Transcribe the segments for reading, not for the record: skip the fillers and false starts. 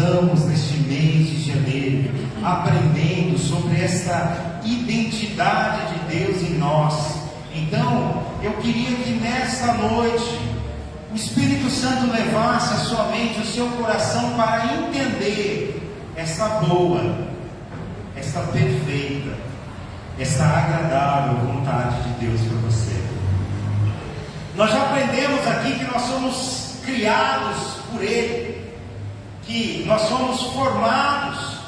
estamos neste mês de janeiro aprendendo sobre esta identidade de Deus em nós. Então, eu queria que nesta noite o Espírito Santo levasse a sua mente, o seu coração para entender esta boa, esta perfeita, esta agradável vontade de Deus para você. Nós já aprendemos aqui que nós somos criados por Ele, que nós somos formados,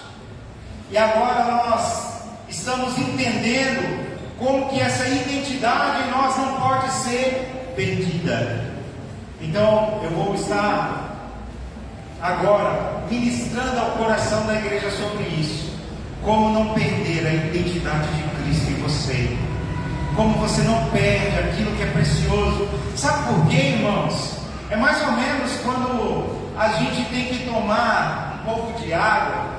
e agora nós estamos entendendo como que essa identidade em nós não pode ser perdida. Então eu vou estar agora ministrando ao coração da igreja sobre isso. Como não perder a identidade de Cristo em você, como você não perde aquilo que é precioso. Sabe por quê, irmãos? É mais ou menos quando a gente tem que tomar um pouco de água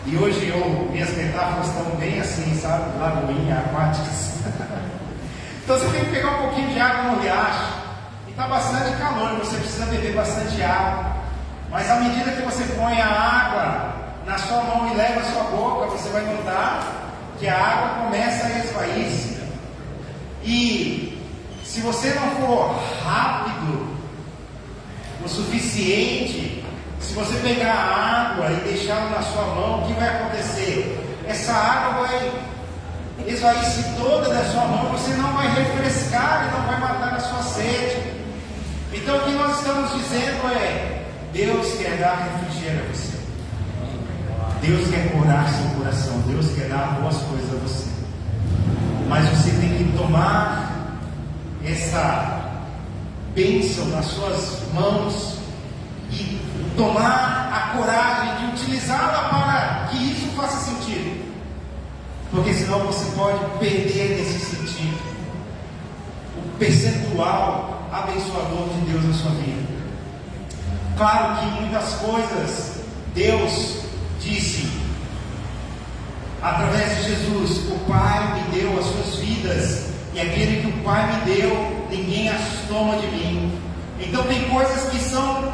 e hoje minhas metáforas estão bem assim, sabe? Lagoinha, aquáticas. Então você tem que pegar um pouquinho de água no riacho e está bastante calor, você precisa beber bastante água. Mas à medida que você põe a água na sua mão e leva a sua boca, você vai notar que a água começa a esvair-se. E se você não for rápido o suficiente, se você pegar a água e deixá-la na sua mão, o que vai acontecer? Essa água vai esvair-se toda da sua mão, você não vai refrescar e não vai matar a sua sede. Então o que nós estamos dizendo é: Deus quer dar refrigério a você. Deus quer curar seu coração, Deus quer dar boas coisas a você, mas você tem que tomar essa bênção nas suas mãos e tomar a coragem de utilizá-la para que isso faça sentido, porque senão você pode perder nesse sentido o percentual abençoador de Deus na sua vida. Claro que muitas coisas Deus disse através de Jesus: o Pai me deu as suas vidas, e aquele que o Pai me deu, ninguém as toma de mim. Então tem coisas que são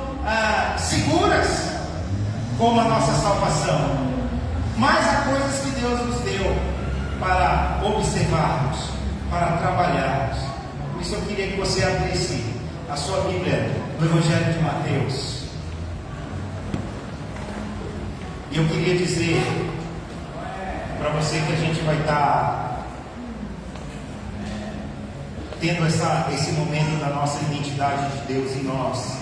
seguras, como a nossa salvação, mas há coisas que Deus nos deu para observarmos, para trabalharmos. Por isso eu queria que você abrisse a sua Bíblia no Evangelho de Mateus. E eu queria dizer para você que a gente vai estar tendo esse momento da nossa identidade de Deus em nós.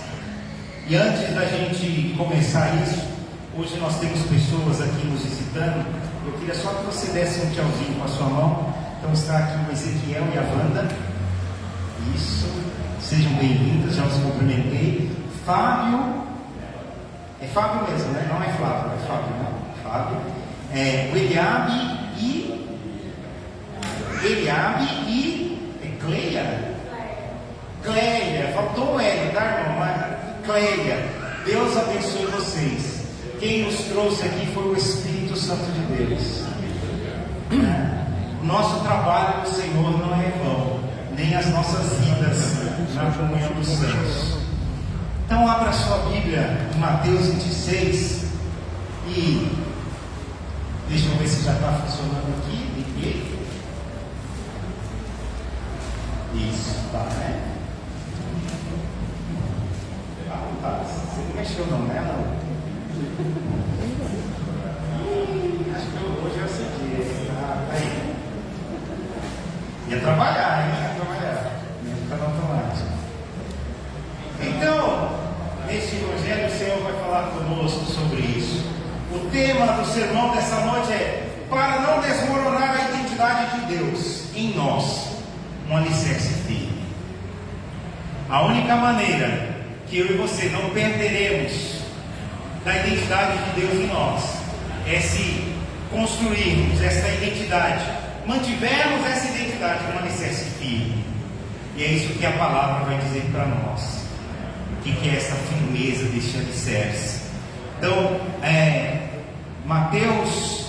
E antes da gente começar isso, hoje nós temos pessoas aqui nos visitando. Eu queria só que você desse um tchauzinho com a sua mão. Então está aqui o Ezequiel e a Wanda. Isso, sejam bem-vindos, já os cumprimentei. Fábio. É Fábio mesmo, né? Não é Flávio, é Fábio, né? Fábio. O Eliabe e Cleia. Cleia, faltou o L, tá, irmão? Mas Cleia, Deus abençoe vocês. Quem nos trouxe aqui foi o Espírito Santo de Deus. O nosso trabalho no Senhor não é vão, nem as nossas vidas na comunhão dos santos. Então abra sua Bíblia em Mateus 26 e deixa eu ver se já está funcionando aqui. Liguei. Isso, tá, né? Tá. Você não mexeu não, né? Acho que hoje é o seguinte. Tá aí. Ia trabalhar, hein? Ia trabalhar. Ia ficar no automático. Então, neste Evangelho, o Senhor vai falar conosco sobre isso. O tema do sermão dessa noite é: para não desmoronar a identidade de Deus em nós, um alicerce firme. A única maneira que eu e você não perderemos da identidade de Deus em nós é se construirmos essa identidade, mantivermos essa identidade como um alicerce firme. E é isso que a palavra vai dizer para nós. O que é essa firmeza deste alicerce? Então, Mateus,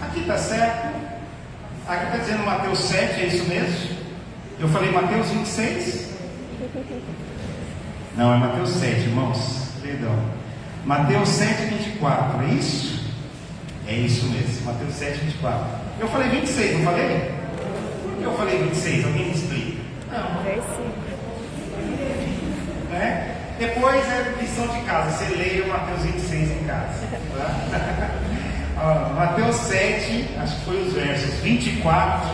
aqui está certo? Aqui está dizendo Mateus 7, é isso mesmo? Eu falei Mateus 26? Não, é Mateus 7, irmãos. Perdão. Mateus 7:24, é isso? É isso mesmo, Mateus 7:24. Eu falei 26, não falei? Por que eu falei 26? Alguém me explica? Não. Né? Depois é lição de casa, você leia o Mateus 26 em casa. Tá? Mateus 7, acho que foi os versos 24,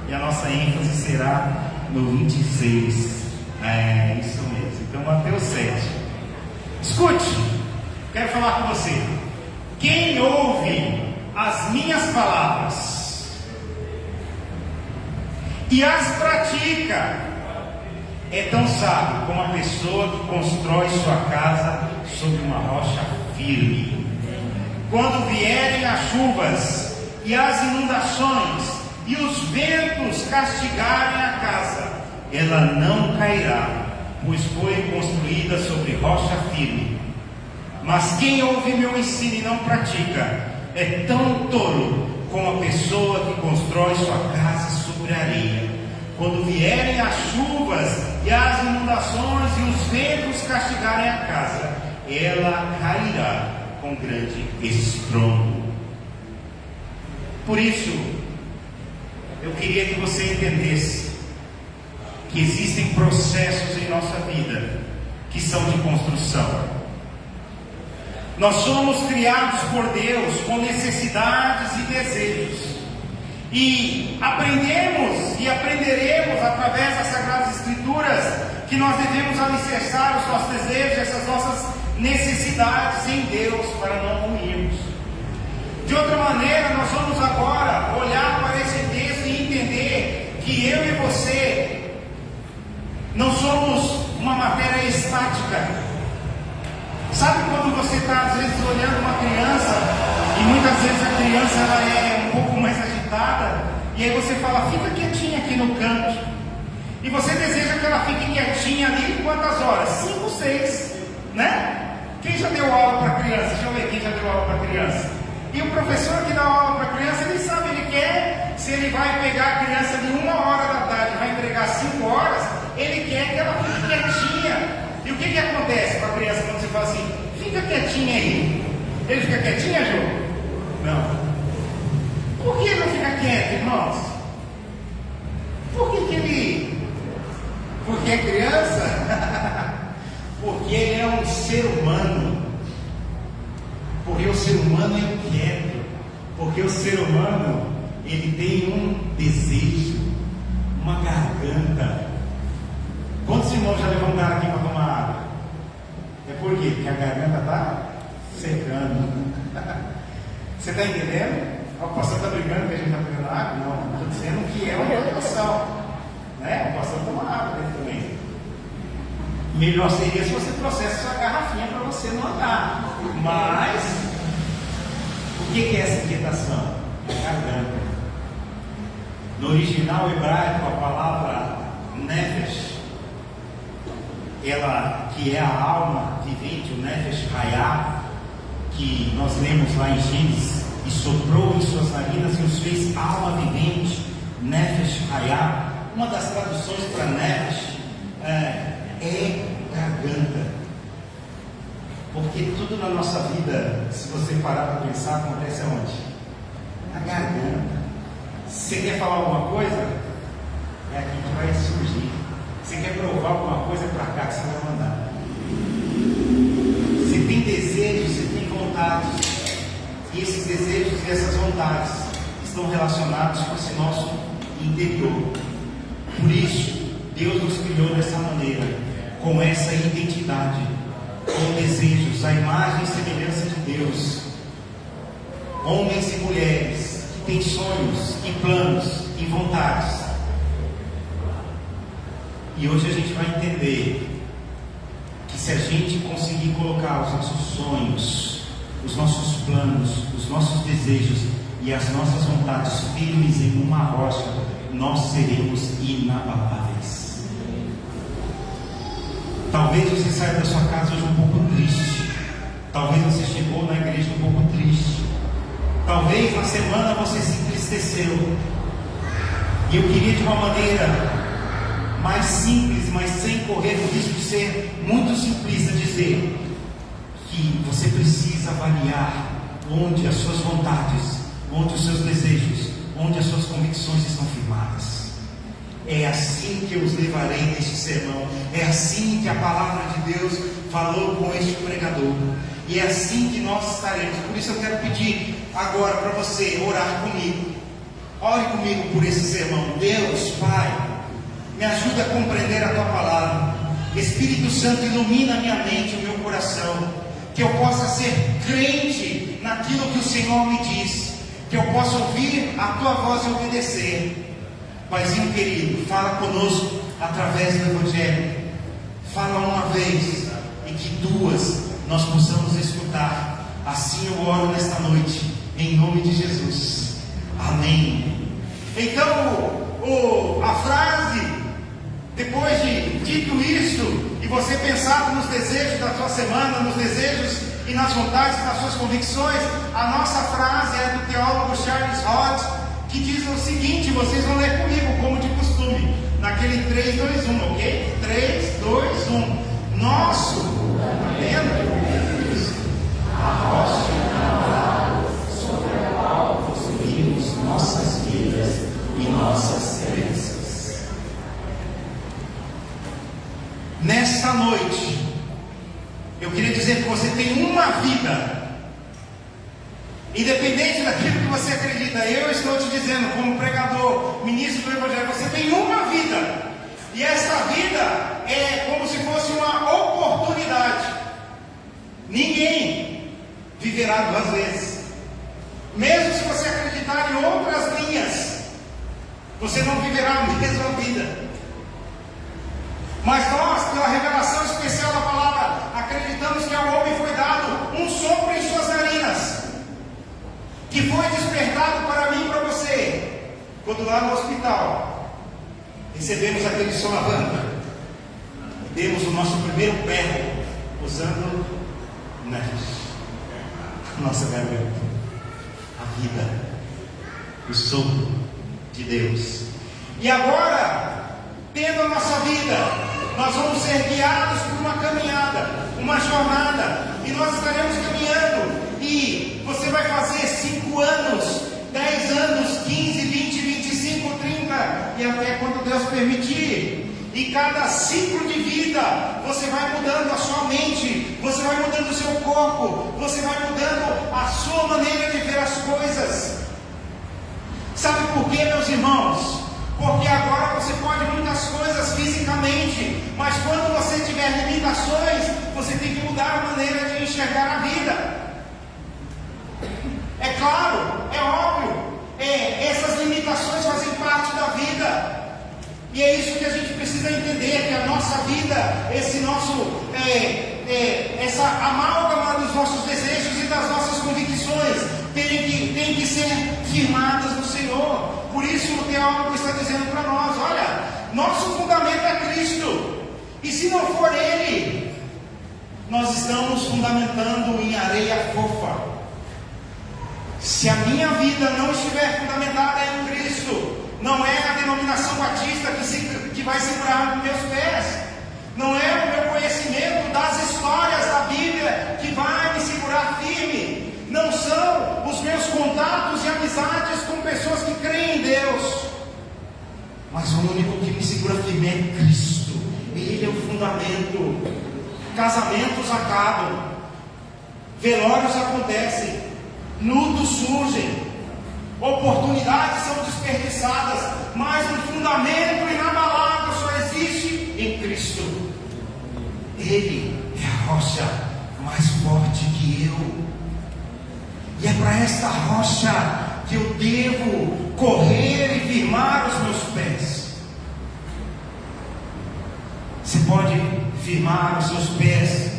e a nossa ênfase será no 26. É isso mesmo. Então, Mateus 7. Escute, quero falar com você. Quem ouve as minhas palavras e as pratica é tão sábio como a pessoa que constrói sua casa sobre uma rocha firme. Quando vierem as chuvas e as inundações e os ventos castigarem a casa, ela não cairá, pois foi construída sobre rocha firme. Mas quem ouve meu ensino e não pratica é tão tolo como a pessoa que constrói sua casa sobre areia. Quando vierem as chuvas e as inundações e os ventos castigarem a casa, ela cairá com grande estrondo. Por isso, eu queria que você entendesse que existem processos em nossa vida que são de construção. Nós somos criados por Deus com necessidades e desejos, e aprendemos e aprenderemos através das Sagradas Escrituras que nós devemos alicerçar os nossos desejos, essas nossas necessidades em Deus, para não ruirmos. De outra maneira, nós vamos agora olhar para esse texto e entender que eu e você não somos uma matéria estática. Sabe quando você está às vezes olhando uma criança, e muitas vezes a criança ela é um pouco mais agitada, e aí você fala, fica quietinha aqui no canto, e você deseja que ela fique quietinha ali quantas horas? 5, 6, né? Quem já deu aula para criança? Deixa eu ver quem já deu aula para criança. E o professor que dá aula para criança, ele sabe, ele quer, se ele vai pegar a criança de 1h da tarde e vai entregar 5 horas, ele quer que ela fique quietinha. E o que acontece com a criança quando você fala assim, fica quietinha aí? Ele fica quietinha, Jô? Não. Por que ele não fica quieto, irmãos? Por que ele... Porque é criança? Porque ele é um ser humano. Porque o ser humano é inquieto. Porque o ser humano, ele tem um desejo, uma garganta. Quantos irmãos já levantaram aqui para tomar água? É por quê? Porque a garganta está secando. Você está entendendo? O pastor está brigando que a gente está pegando água? Não, estou dizendo que é uma relação. Né? O pastor toma água dentro também. Melhor seria se você trouxesse sua garrafinha para você não andar. Mas, o que é essa inquietação? É a garganta. No original hebraico, a palavra nefesh, ela que é a alma vivente, o Nefesh Hayah, que nós lemos lá em Gênesis, e soprou em suas narinas e os fez alma vivente, Nefesh Hayah. Uma das traduções para Nefesh é garganta, porque tudo na nossa vida, se você parar para pensar, acontece aonde? Na garganta. Você quer falar alguma coisa? É aqui que vai surgir. Você quer provar alguma coisa, é para cá que você vai mandar. Você tem desejos, você tem vontades. E esses desejos e essas vontades estão relacionados com esse nosso interior. Por isso, Deus nos criou dessa maneira, com essa identidade, com desejos, a imagem e semelhança de Deus. Homens e mulheres que têm sonhos e planos e vontades. E hoje a gente vai entender que se a gente conseguir colocar os nossos sonhos, os nossos planos, os nossos desejos e as nossas vontades firmes em uma rocha, nós seremos inabaláveis. Talvez você saia da sua casa hoje um pouco triste. Talvez você chegou na igreja um pouco triste. Talvez na semana você se entristeceu. E eu queria de uma maneira mais simples, mas sem correr o risco de ser muito simplista, dizer: que você precisa avaliar onde as suas vontades, onde os seus desejos, onde as suas convicções estão firmadas. É assim que eu os levarei neste sermão. É assim que a palavra de Deus falou com este pregador. E é assim que nós estaremos. Por isso eu quero pedir agora para você orar comigo. Ore comigo por esse sermão. Deus, Pai, me ajuda a compreender a Tua palavra. Espírito Santo, ilumina a minha mente, o meu coração, que eu possa ser crente naquilo que o Senhor me diz, que eu possa ouvir a Tua voz e obedecer. Paizinho querido, fala conosco através do Evangelho. Fala uma vez e que duas nós possamos escutar. Assim eu oro nesta noite, em nome de Jesus. Amém. Então, a frase, depois de dito isso, e você pensado nos desejos da sua semana, nos desejos e nas vontades, nas suas convicções, a nossa frase é do teólogo Charles Hodge, que diz o seguinte, vocês vão ler comigo, como de costume, naquele 3, 2, 1, ok? 3, 2, 1. Nosso fundamento, a rocha sobre a qual construímos nossas vidas e nossas crenças. Nesta noite, eu queria dizer que você tem uma vida. Independente daquilo que você acredita, eu estou te dizendo, como pregador, ministro do Evangelho, você tem uma vida. E essa vida é como se fosse uma oportunidade. Ninguém viverá duas vezes. Mesmo se você acreditar em outras linhas, você não viverá a mesma vida. Mas nós, pela revelação especial da palavra, acreditamos que ao homem foi dado um sopro em suas narinas, que foi despertado para mim e para você, quando lá no hospital recebemos aquele solavanco, demos o nosso primeiro berro, usando a nossa garganta, a vida, o sopro de Deus. E agora, tendo a nossa vida, nós vamos ser guiados por uma caminhada, uma jornada, e nós estaremos caminhando. E você vai fazer 5 anos, 10 anos, 15, 20, 25, 30 e até quando Deus permitir. E cada ciclo de vida você vai mudando a sua mente, você vai mudando o seu corpo, você vai mudando a sua maneira de ver as coisas. Sabe por quê, meus irmãos? Porque agora você pode muitas coisas fisicamente, mas quando você tiver limitações, você tem que mudar a maneira de enxergar a vida. É claro, é óbvio, essas limitações fazem parte da vida, e é isso que a gente precisa entender, que a nossa vida, esse nosso, essa amálgama dos nossos desejos e das nossas convicções, tem que ser firmadas no Senhor. Por isso o teólogo está dizendo para nós, olha, nosso fundamento é Cristo, e se não for Ele, nós estamos fundamentando em areia fofa. Se a minha vida não estiver fundamentada em Cristo, não é a denominação batista que vai segurar nos meus pés, não é o meu conhecimento das histórias da Bíblia que vai me segurar firme, não são os meus contatos e amizades com pessoas que creem em Deus, mas o único que me segura firme é Cristo. Ele é o fundamento. Casamentos acabam, velórios acontecem, lutos surgem, oportunidades são desperdiçadas, mas no fundamento inabalável só existe em Cristo. Ele é a rocha mais forte que eu, e é para esta rocha que eu devo correr e firmar os meus pés. Você pode firmar os seus pés,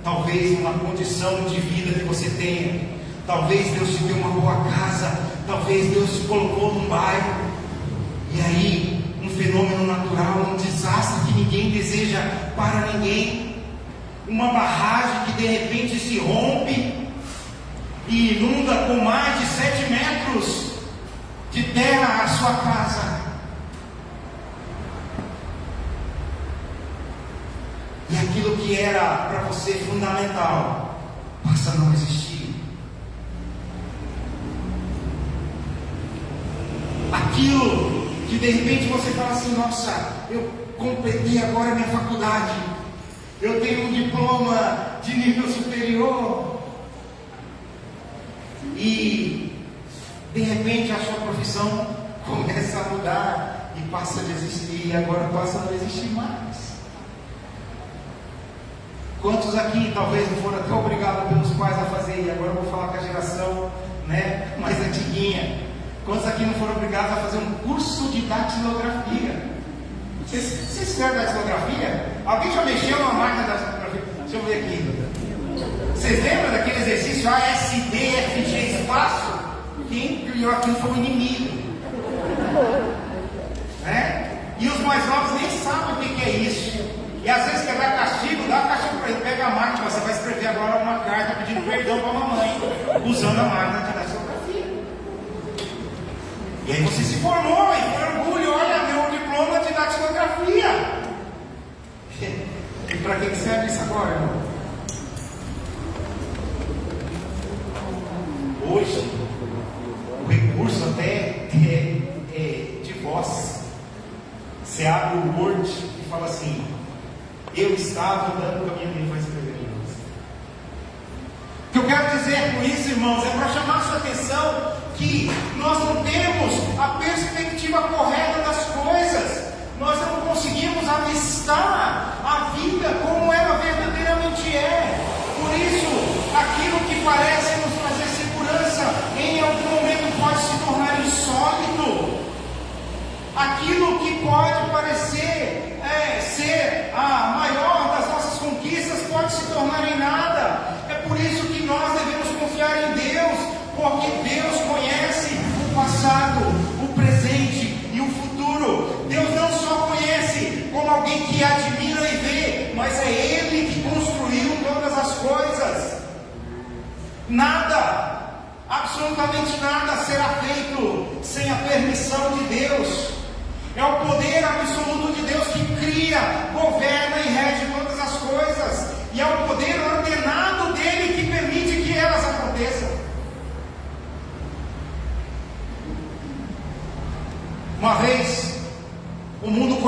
talvez numa condição de vida que você tenha. Talvez Deus te deu uma boa casa, talvez Deus te colocou num bairro, e aí um fenômeno natural, um desastre que ninguém deseja para ninguém, uma barragem que de repente se rompe e inunda com mais de 7 metros de terra a sua casa. E aquilo que era para você fundamental passa a não existir. Aquilo que de repente você fala assim: nossa, eu completei agora a minha faculdade, eu tenho um diploma de nível superior, e de repente a sua profissão começa a mudar e passa a existir, e agora passa a não existir mais. Quantos aqui talvez não foram até obrigados pelos pais a fazer, e agora eu vou falar com a geração, né, mais antiguinha. Quantos aqui não foram obrigados a fazer um curso de datilografia? Vocês fizeram datilografia? Alguém já mexeu numa máquina de datilografia? Deixa eu ver aqui. Vocês lembram daquele exercício ASDFG espaço? Quem criou aquilo foi o inimigo. Né? E os mais novos nem sabem o que é isso. E às vezes quer dar castigo, dá castigo para ele. Pega a máquina, você vai escrever agora uma carta pedindo perdão para a mamãe, usando a máquina de datilografia. E aí você se formou e foi orgulho, olha meu diploma de datilografia. E para que serve isso agora, irmão? Hoje, o recurso até é de voz. Você abre o Word e fala assim: eu estava andando com a minha mãe, vai escrever aqui. O que eu quero dizer com isso, irmãos, é para chamar a sua atenção que nós não temos a perspectiva correta das coisas, nós não conseguimos avistar a vida como ela verdadeiramente é. Por isso, aquilo que parece nos trazer segurança, em algum momento pode se tornar insólito. Aquilo que pode parecer ser a maior das nossas conquistas pode se tornar em nada. É por isso que nós devemos confiar em Deus, porque Deus conhece o passado, o presente e o futuro. Deus não só conhece como alguém que admira e vê, mas é Ele que construiu todas as coisas. Nada, absolutamente nada será feito sem a permissão de Deus. É o poder absoluto de Deus que cria, governa e rege todas as coisas. E é o poder ordenado dele que permite que elas aconteçam. Uma vez, o mundo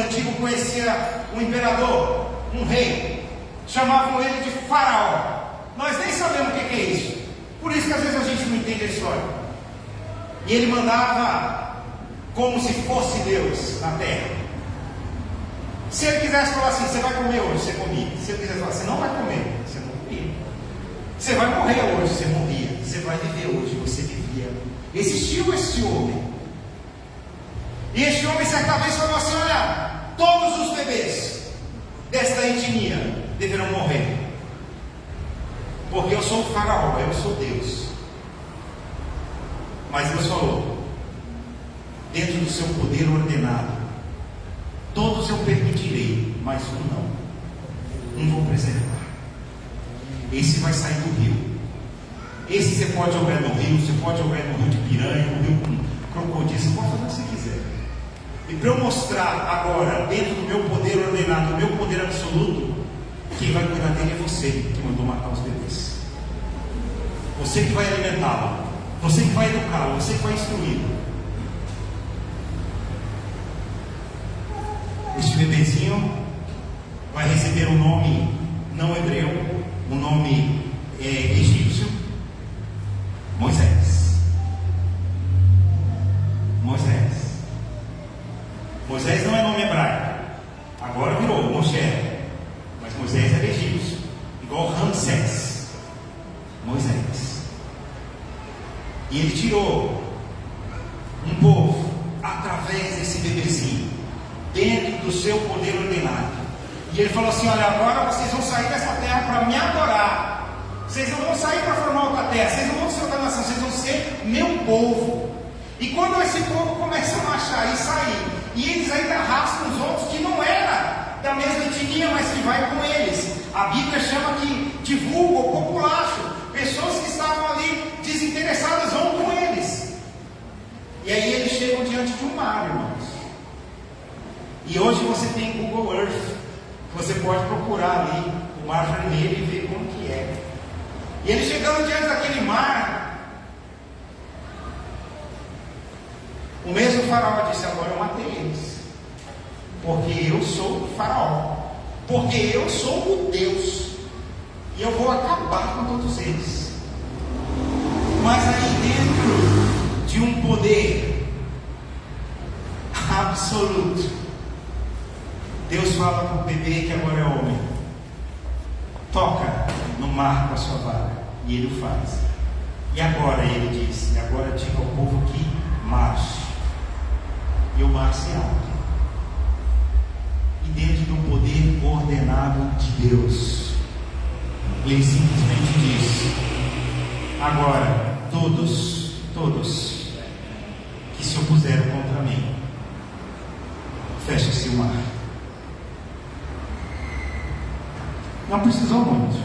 antigo conhecia um imperador, um rei. Chamavam ele de Faraó. Nós nem sabemos o que é isso. Por isso que às vezes a gente não entende a história. E ele mandava como se fosse Deus na terra. Se ele quisesse falar assim: você vai comer hoje, você comia. Se ele quisesse falar: você não vai comer, você não comia. Você vai morrer hoje, você morria. Você vai viver hoje, você vivia. Existiu esse homem. E este homem certa vez falou assim: olha, todos os bebês desta etnia deverão morrer, porque eu sou o Faraó, eu sou Deus. Mas Deus falou: dentro do seu poder ordenado, todos eu permitirei, mas um vou preservar. Esse vai sair do rio. Esse você pode jogar no rio, você pode jogar no rio de piranha, no rio com crocodilo, você pode fazer o que você quiser. E para eu mostrar agora, dentro do meu poder ordenado, do meu poder absoluto, quem vai cuidar dele é você que mandou matar os bebês. Você que vai alimentá-lo, você que vai educá-lo, você que vai instruí-lo. Este bebezinho vai receber um nome não hebreu, um nome egípcio: Moisés. Moisés. Moisés não é nome hebraico, agora virou Moshe, mas Moisés era egípcio, igual Ramsés. Moisés. E ele tirou um povo através desse bebezinho, dentro do seu poder ordenado. E ele falou assim: olha, agora vocês vão sair dessa terra para me adorar. Vocês não vão sair para formar outra terra, vocês não vão ser outra nação, vocês vão ser meu povo. E quando esse povo começa a marchar e sair, e eles ainda arrastam os outros que não era da mesma etnia, mas que vai com eles, a Bíblia chama que divulga o populacho. Pessoas que estavam ali desinteressadas vão com eles. E aí eles chegam diante de um mar, irmãos. E hoje você tem Google Earth, você pode procurar ali o Mar Vermelho e ver como que é. faraó disse: agora eu matei eles, porque eu sou o faraó, porque eu sou o Deus, e eu vou acabar com todos eles. Mas aí dentro de um poder absoluto, Deus fala para o bebê que agora é homem: toca no mar com a sua vara. E ele o faz. E agora ele diz: e agora diga ao povo que marche. E o mar se abre. E dentro do poder ordenado de Deus, ele simplesmente diz: agora todos que se opuseram contra mim, feche-se o mar. Não precisou muito.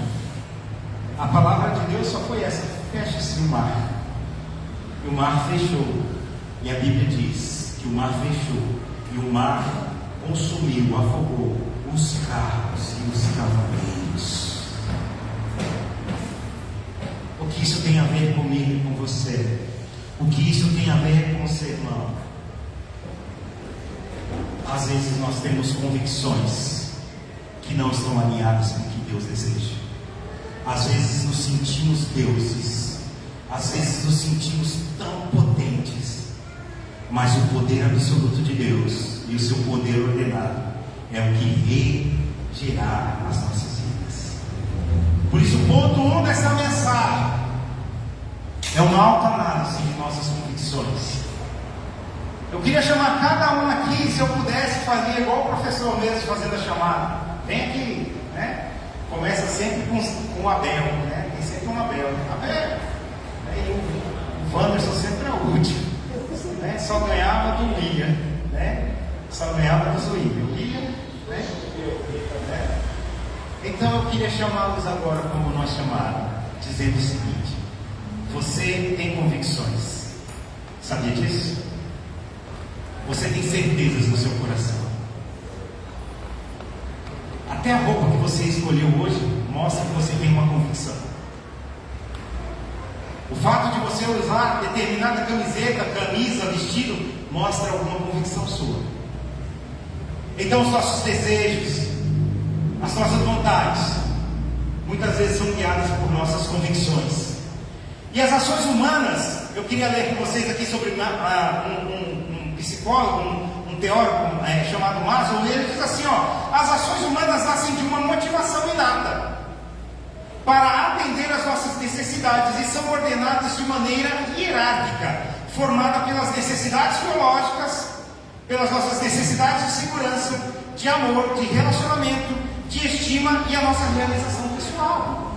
A palavra de Deus só foi essa: feche-se o mar. E o mar fechou. E a Bíblia diz que o mar fechou. E o mar consumiu, afogou os carros e os cavaleiros. O que isso tem a ver comigo e com você? O que isso tem a ver com o seu irmão? Às vezes nós temos convicções que não estão alinhadas com o que Deus deseja. Às vezes nos sentimos deuses, às vezes nos sentimos tão potentes, mas o poder absoluto de Deus e o seu poder ordenado é o que regerará as nossas vidas. Por isso, o ponto 1 dessa mensagem é uma autoanálise de nossas convicções. Eu queria chamar cada um aqui, se eu pudesse, fazer igual o professor mesmo fazendo a chamada. Vem aqui, né? Começa sempre com o Abel, né? Tem sempre um Abel. Abel. Aí o Wanderson sempre é o último, né? Só ganhava do William, né? Só ganhava do William, né? Então eu queria chamá-los agora como nós chamaram, dizendo o seguinte: você tem convicções, sabia disso? Você tem certezas no seu coração. Até a roupa que você escolheu hoje mostra que você tem uma convicção. O fato de você usar determinada camiseta, camisa, vestido, mostra alguma convicção sua. Então os nossos desejos, as nossas vontades, muitas vezes são guiadas por nossas convicções. E as ações humanas, eu queria ler com vocês aqui sobre um psicólogo, um teórico chamado Maslow. Ele diz assim: as ações humanas nascem de uma motivação inata para atender às nossas necessidades e são ordenadas de maneira hierárquica, formada pelas necessidades biológicas, pelas nossas necessidades de segurança, de amor, de relacionamento, de estima e a nossa realização pessoal.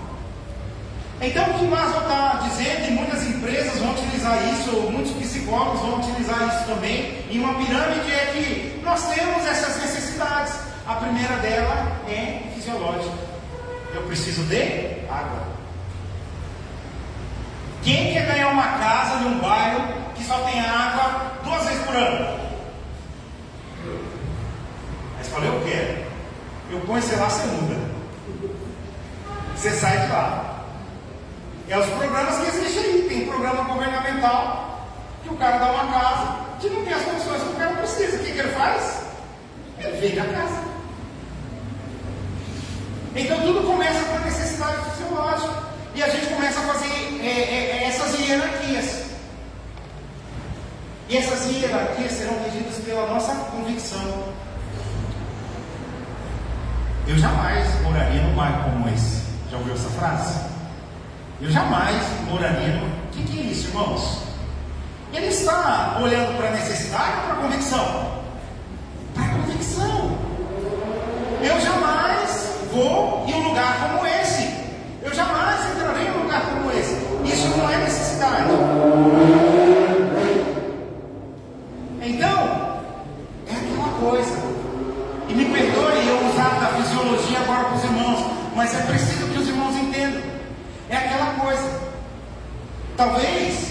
Então o que Maslow está dizendo, e muitas empresas vão utilizar isso, ou muitos psicólogos vão utilizar isso também, em uma pirâmide, é que nós temos essas necessidades. A primeira dela é fisiológica. Eu preciso de água. Quem quer ganhar uma casa num bairro que só tem água 2 vezes por ano? Aí você fala: eu quero. Eu ponho, sei lá, você muda. Você sai de lá. É os programas que existem aí. Tem programa governamental que o cara dá uma casa que não tem as condições que o cara precisa. O que ele faz? Ele vende a casa. Então tudo começa com a necessidade fisiológica. E a gente começa a fazer essas hierarquias. E essas hierarquias serão regidas pela nossa convicção. Eu jamais moraria num bairro como esse. Já ouviu essa frase? Eu jamais moraria no... O que é isso, irmãos? Ele está olhando para a necessidade ou para a convicção? Para a convicção. Eu jamais vou em um lugar como esse. Eu jamais entrarei em um lugar como esse. Isso não é necessidade. Então, é aquela coisa. E me perdoe eu usar da fisiologia agora para os irmãos, mas é preciso que os irmãos entendam. É aquela coisa. Talvez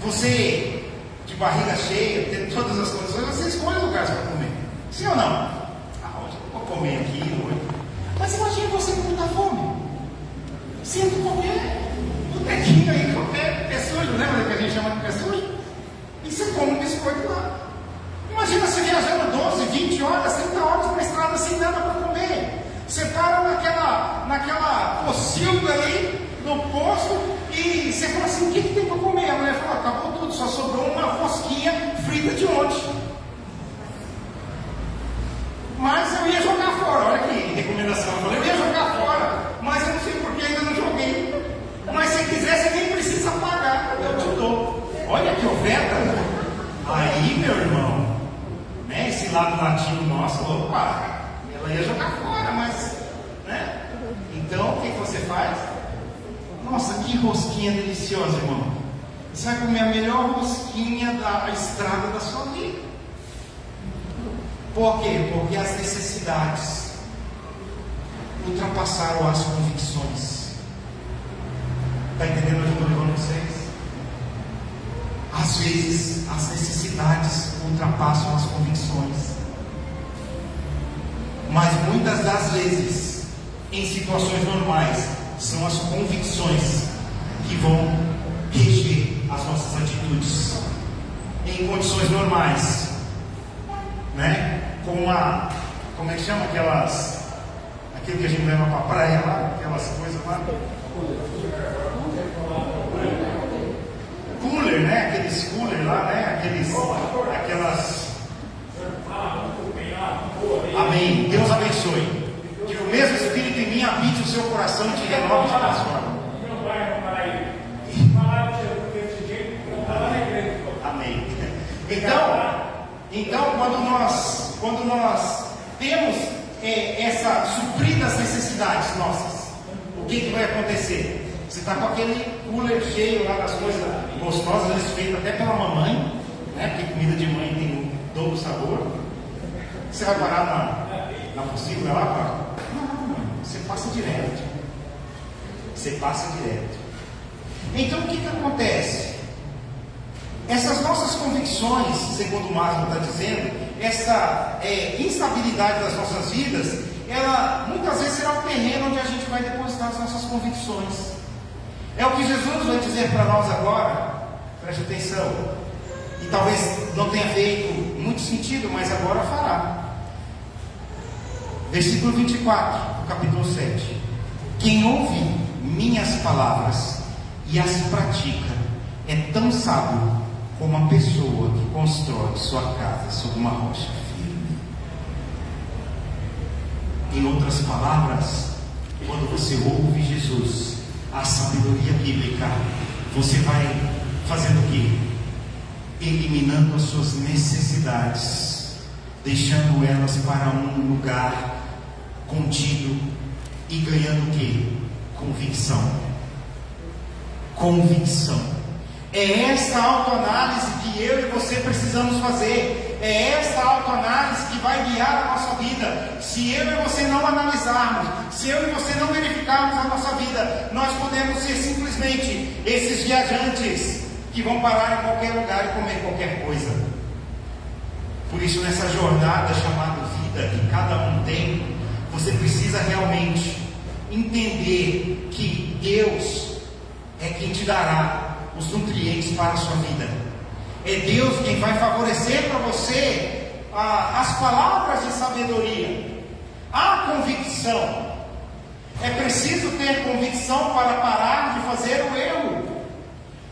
você, de barriga cheia, tendo todas as condições, você escolhe lugares para comer. Sim ou não? Hoje eu vou comer aqui hoje. Mas imagine você com muita fome. Senta em qualquer botequinho aí, qualquer pé sujo. Lembra que a gente chama de pé sujo? e você come um biscoito lá. Imagina você viajando 12, 20 horas, 30 horas na estrada sem nada para comer. Você para naquela pocilga ali, no posto, e você fala assim: o que tem para comer? A mulher fala: acabou tudo, só sobrou uma rosquinha frita de ontem. Mas eu ia jogar fora. Olha que recomendação. Eu ia jogar fora, mas eu não sei porque ainda não joguei. Mas se quiser, você nem precisa pagar, eu te dou. Olha que oferta. Aí, meu irmão, né, esse lado latino nosso, opa, ela ia jogar fora, mas, né? Então, o que você faz? Nossa, que rosquinha deliciosa, irmão. Você vai comer a melhor rosquinha da estrada da sua vida. Por quê? Porque as necessidades ultrapassaram as convicções. Está entendendo onde eu estou levando vocês? Às vezes, as necessidades ultrapassam as convicções. Mas muitas das vezes, em situações normais, são as convicções que vão reger as nossas atitudes. Em condições normais, né? Como é que chama aquilo que a gente leva para a praia lá, aquelas coisas lá? Cooler, né? Aqueles cooler lá, né? Aquelas. Amém. Deus abençoe. Que o mesmo Espírito em mim habite o seu coração e te renove de transforma. Amém. Então quando nós temos supridas necessidades nossas, o que vai acontecer? Você está com aquele cooler cheio lá das coisas gostosas, às vezes feitas até pela mamãe, né? Porque comida de mãe tem um dobro sabor. Você vai parar na possível lá, pá? Não, você passa direto. Então o que acontece? Essas nossas convicções, segundo o Maslow está dizendo, essa instabilidade das nossas vidas, ela muitas vezes será o terreno onde a gente vai depositar as nossas convicções. É o que Jesus vai dizer para nós agora. Preste atenção. E talvez não tenha feito muito sentido, mas agora fará. Versículo 24, do capítulo 7. Quem ouve minhas palavras e as pratica é tão sábio como a pessoa que constrói sua casa sobre uma rocha firme. Em outras palavras, quando você ouve Jesus, a sabedoria bíblica, você vai fazendo o quê? Eliminando as suas necessidades, deixando elas para um lugar contido e ganhando o quê? Convicção. É essa autoanálise que eu e você precisamos fazer. É essa autoanálise que vai guiar a nossa vida. Se eu e você não analisarmos, se eu e você não verificarmos a nossa vida, nós podemos ser simplesmente esses viajantes que vão parar em qualquer lugar e comer qualquer coisa. Por isso, nessa jornada chamada vida que cada um tem, você precisa realmente entender que Deus é quem te dará os nutrientes para a sua vida. É Deus quem vai favorecer para você as palavras de sabedoria, a convicção. É preciso ter convicção para parar de fazer o erro.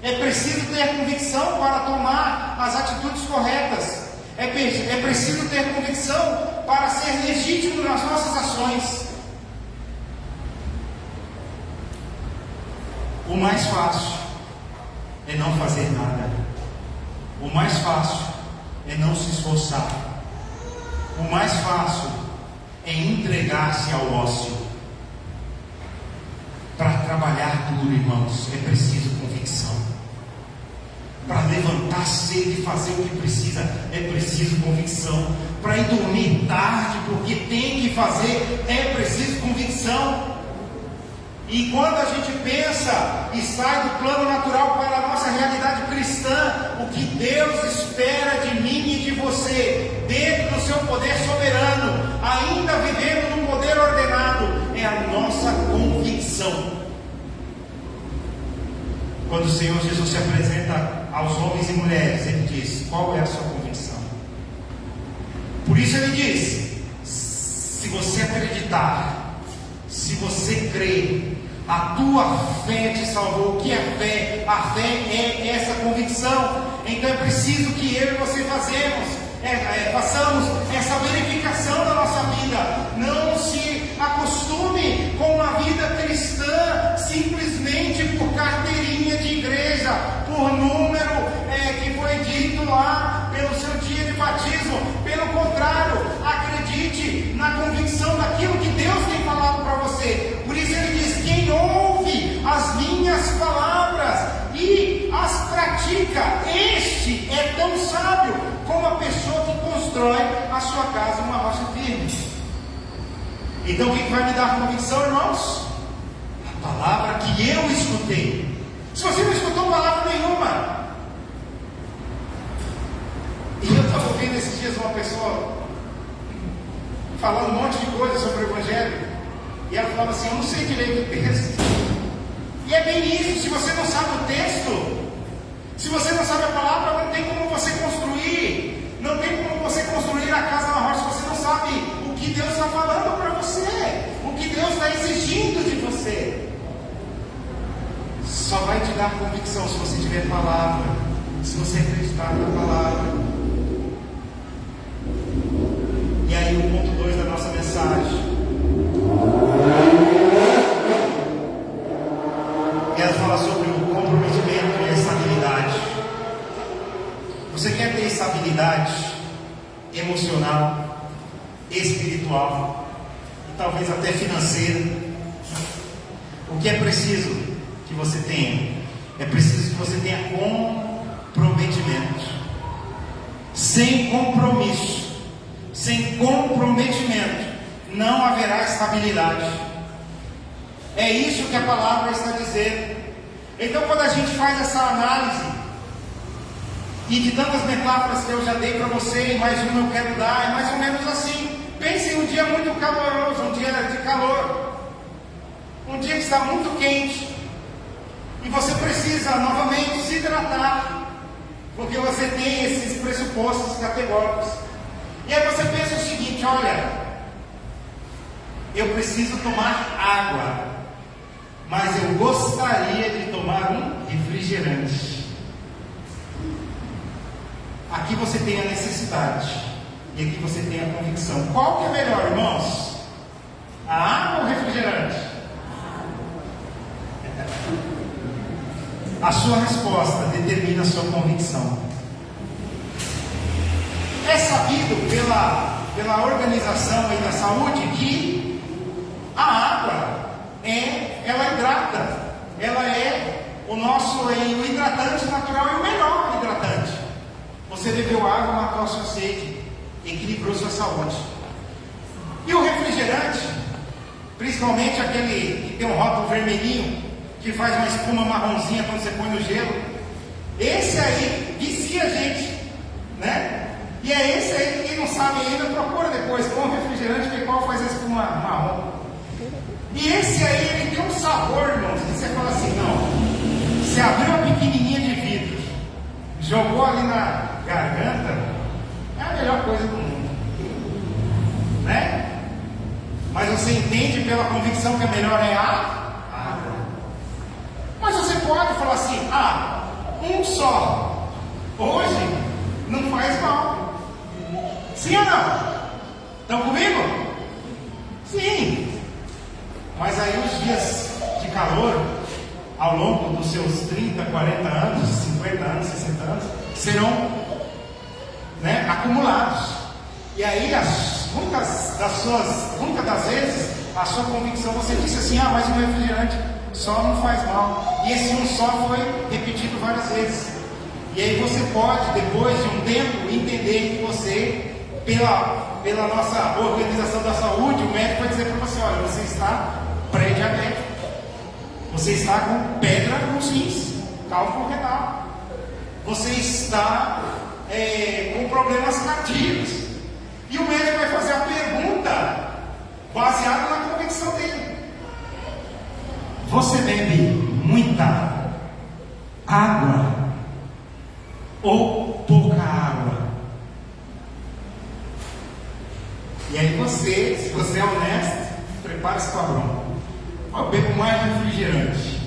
É preciso ter convicção para tomar as atitudes corretas. É preciso ter convicção para ser legítimo nas nossas ações. O mais fácil é não fazer nada. O mais fácil é não se esforçar. O mais fácil é entregar-se ao ócio. Para trabalhar duro, irmãos, é preciso convicção. Para levantar cedo e fazer o que precisa, é preciso convicção. Para ir dormir tarde, porque tem que fazer, é preciso convicção. E quando a gente pensa e sai do plano natural para a nossa realidade cristã, o que Deus espera de mim e de você, dentro do seu poder soberano, ainda vivendo num poder ordenado, é a nossa convicção. quando o Senhor Jesus se apresenta aos homens e mulheres, Ele diz: qual é a sua convicção? Por isso Ele diz: se você acreditar, se você crer, a tua fé te salvou. O que é fé? A fé é essa convicção. Então é preciso que eu e você façamos essa verificação da nossa vida. Não se acostume com uma vida cristã simplesmente por carteirinha de igreja, por número que foi dito lá pelo seu dia de batismo. Pelo contrário, acredite na convicção daquilo que Deus tem falado para você. Por isso Ele diz: quem ouve as minhas palavras e as pratica, este é tão sábio como a pessoa que constrói a sua casa numa rocha firme. Então o que vai me dar convicção, irmãos? A palavra que eu escutei. Se você não escutou palavra nenhuma, e eu estava ouvindo esses dias uma pessoa falando um monte de coisa sobre o Evangelho, e ela falava assim: eu não sei direito o texto. E é bem isso. Se você não sabe o texto, se você não sabe a palavra, não tem como você construir. Não tem como você construir a casa na rocha. Você não sabe o que Deus está falando para você, o que Deus está exigindo de você. Só vai te dar convicção se você tiver palavra, se você acreditar na palavra. E aí o ponto 2 da nossa mensagem, ela fala sobre o comprometimento e a estabilidade. Você quer ter estabilidade emocional, espiritual e talvez até financeira? O que é preciso que você tenha? É preciso que você tenha comprometimento. Sem compromisso, sem comprometimento, não haverá estabilidade. É isso que a palavra está dizendo. Então, quando a gente faz essa análise, e de tantas metáforas que eu já dei para você, e mais uma eu quero dar, é mais ou menos assim. Pense em um dia muito caloroso, um dia de calor, um dia que está muito quente, e você precisa novamente se hidratar, porque você tem esses pressupostos categóricos. E aí você pensa o seguinte: olha, eu preciso tomar água, mas eu gostaria de tomar um refrigerante. Aqui você tem a necessidade, e aqui você tem a convicção. Qual que é melhor, irmãos? A água ou o refrigerante? A sua resposta determina a sua convicção. É sabido pela Organização aí da Saúde que a água ela hidrata. Ela é o hidratante natural e o melhor hidratante. Você bebeu água, matou a sua sede, equilibrou sua saúde. E o refrigerante, principalmente aquele que tem um rótulo vermelhinho, que faz uma espuma marronzinha quando você põe no gelo, esse aí vicia a gente, né? E é esse aí que quem não sabe ainda procura depois com o refrigerante, ver qual faz a espuma marrom. E esse aí, ele tem um sabor, irmãos, que você fala assim: não, você abriu uma pequenininha de vidro, jogou ali na garganta, é a melhor coisa do mundo, né? Mas você entende pela convicção que a melhor é a água. Mas você pode falar assim: um só hoje não faz mal. Sim ou não? Estão comigo? Sim. Mas aí os dias de calor, ao longo dos seus 30, 40 anos, 50 anos, 60 anos, serão, né, acumulados. E aí muitas das vezes a sua convicção, você disse assim: mas o refrigerante só não faz mal. E esse um só foi repetido várias vezes. E aí você pode, depois de um tempo, entender que você, pela nossa Organização da Saúde, o médico vai dizer para você: olha, você está pré-diabético, você está com pedra nos rins, cálculo renal, você está com problemas cardíacos. E o médico vai fazer a pergunta baseada na convicção dele: você bebe muita água? água ou pouca água? E aí você, se você é honesto, prepara-se para a bronca. Eu bebo mais refrigerante.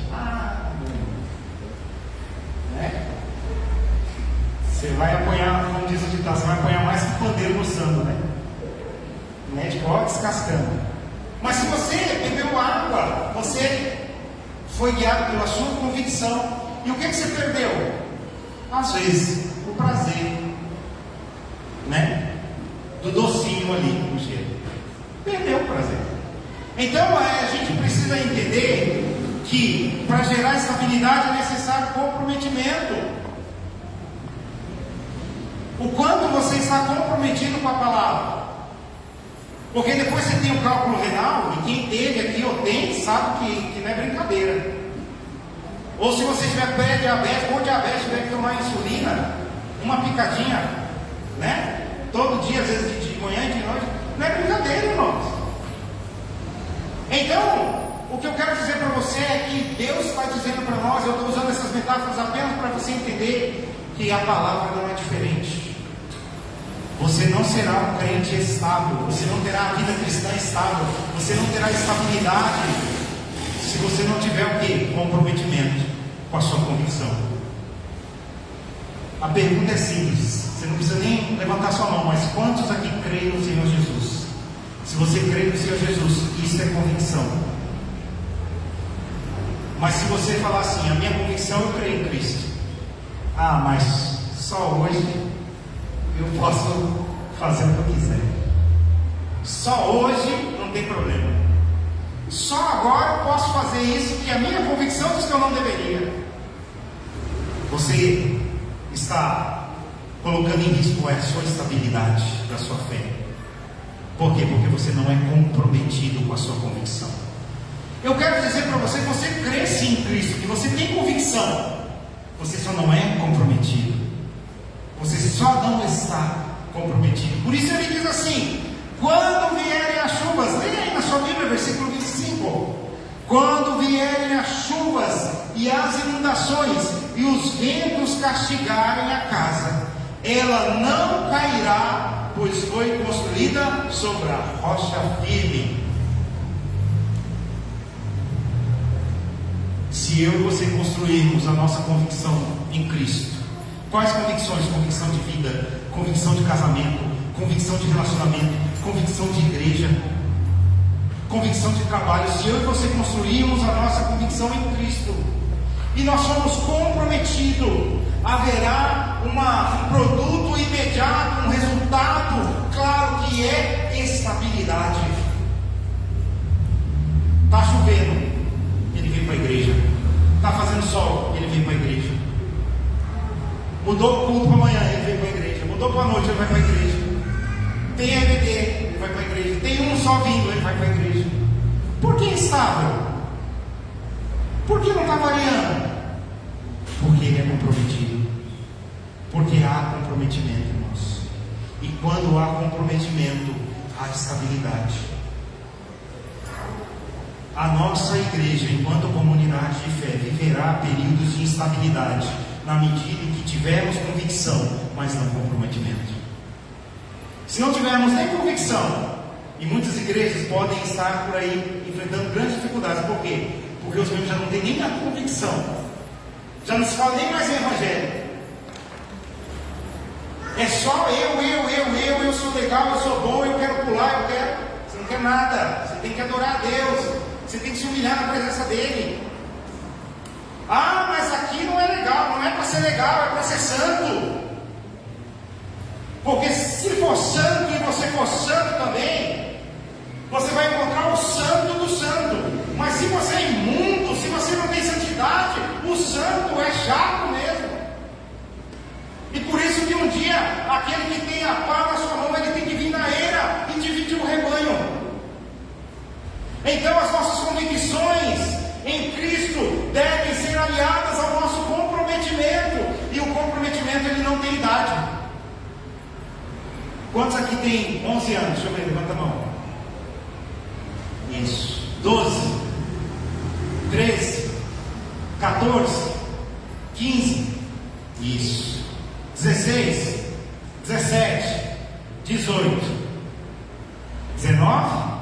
Né? Você vai apanhar, como diz o ditado, você vai apanhar mais que pandeiro no samba, né? O médico, ó, descascando. Mas se você bebeu água, você foi guiado pela sua convicção. E o que você perdeu? Às vezes, o prazer, né? Do docinho ali, no gelo. Perdeu o prazer. Então, a gente precisa entender que para gerar estabilidade é necessário comprometimento. O quanto você está comprometido com a palavra. Porque depois você tem o cálculo renal, e quem teve aqui ou tem, sabe que não é brincadeira. Ou se você tiver pré-diabetes ou diabetes, tiver que tomar insulina, uma picadinha, né? Todo dia, às vezes de manhã e de noite, não é brincadeira, irmãos. Então, o que eu quero dizer para você é que Deus está dizendo para nós, eu estou usando essas metáforas apenas para você entender que a palavra não é diferente. Você não será um crente estável, você não terá a vida cristã estável, você não terá estabilidade se você não tiver o quê? Comprometimento com a sua convicção. A pergunta é simples, você não precisa nem levantar sua mão, mas quantos aqui creem no Senhor Jesus? Se você crê no Senhor Jesus, isso é convicção. Mas se você falar assim, a minha convicção eu creio em Cristo. Mas só hoje eu posso fazer o que eu quiser. Só hoje não tem problema. Só agora eu posso fazer isso que a minha convicção diz que eu não deveria. Você está colocando em risco a sua estabilidade da sua fé. Por quê? Porque você não é comprometido com a sua convicção. Eu quero dizer para você que você crê sim em Cristo, que você tem convicção, você só não é comprometido. Você só não está comprometido. Por isso ele diz assim: quando vierem as chuvas, leia aí na sua Bíblia, versículo 25. Quando vierem as chuvas e as inundações e os ventos castigarem a casa, ela não cairá, pois foi construída sobre a rocha firme. Se eu e você construirmos a nossa convicção em Cristo, quais convicções? Convicção de vida, convicção de casamento, convicção de relacionamento, convicção de igreja, convicção de trabalho. Se eu e você construirmos a nossa convicção em Cristo e nós somos comprometidos, haverá um produto imediato, um resultado claro, que é estabilidade. Está chovendo, ele vem para a igreja. Está fazendo sol, ele vem para a igreja. Mudou o culto para amanhã, ele vem para a igreja. Mudou para a noite, ele vai para a igreja. Tem EBD, ele vai para a igreja. Tem um só vindo, ele vai para a igreja. Por que estável? Por que não está variando? Porque ele é comprometido. Porque há comprometimento, irmãos. E quando há comprometimento, há estabilidade. A nossa igreja, enquanto comunidade de fé, viverá períodos de instabilidade, na medida em que tivermos convicção, mas não comprometimento. Se não tivermos nem convicção, e muitas igrejas podem estar por aí enfrentando grandes dificuldades. Por quê? Porque os membros já não têm nem a convicção, já não se fala nem mais em evangelho. É só eu sou legal, eu sou bom, eu quero pular, eu quero. Você não quer nada, você tem que adorar a Deus, você tem que se humilhar na presença dele. Mas aqui não é legal, não é para ser legal, é para ser santo. Porque se for santo e você for santo também, você vai encontrar o santo do santo. Mas se você é imundo, se você não tem santidade, o santo é chato mesmo. E por isso que um dia, aquele que tem a pá na sua mão, ele tem que vir na eira e dividir o rebanho. Então as nossas convicções em Cristo devem ser aliadas ao nosso comprometimento. E o comprometimento, ele não tem idade. Quantos aqui tem 11 anos? Deixa eu ver, levanta a mão. Isso. 12, 13, 14, 15, isso, 16, 17, 18, 19,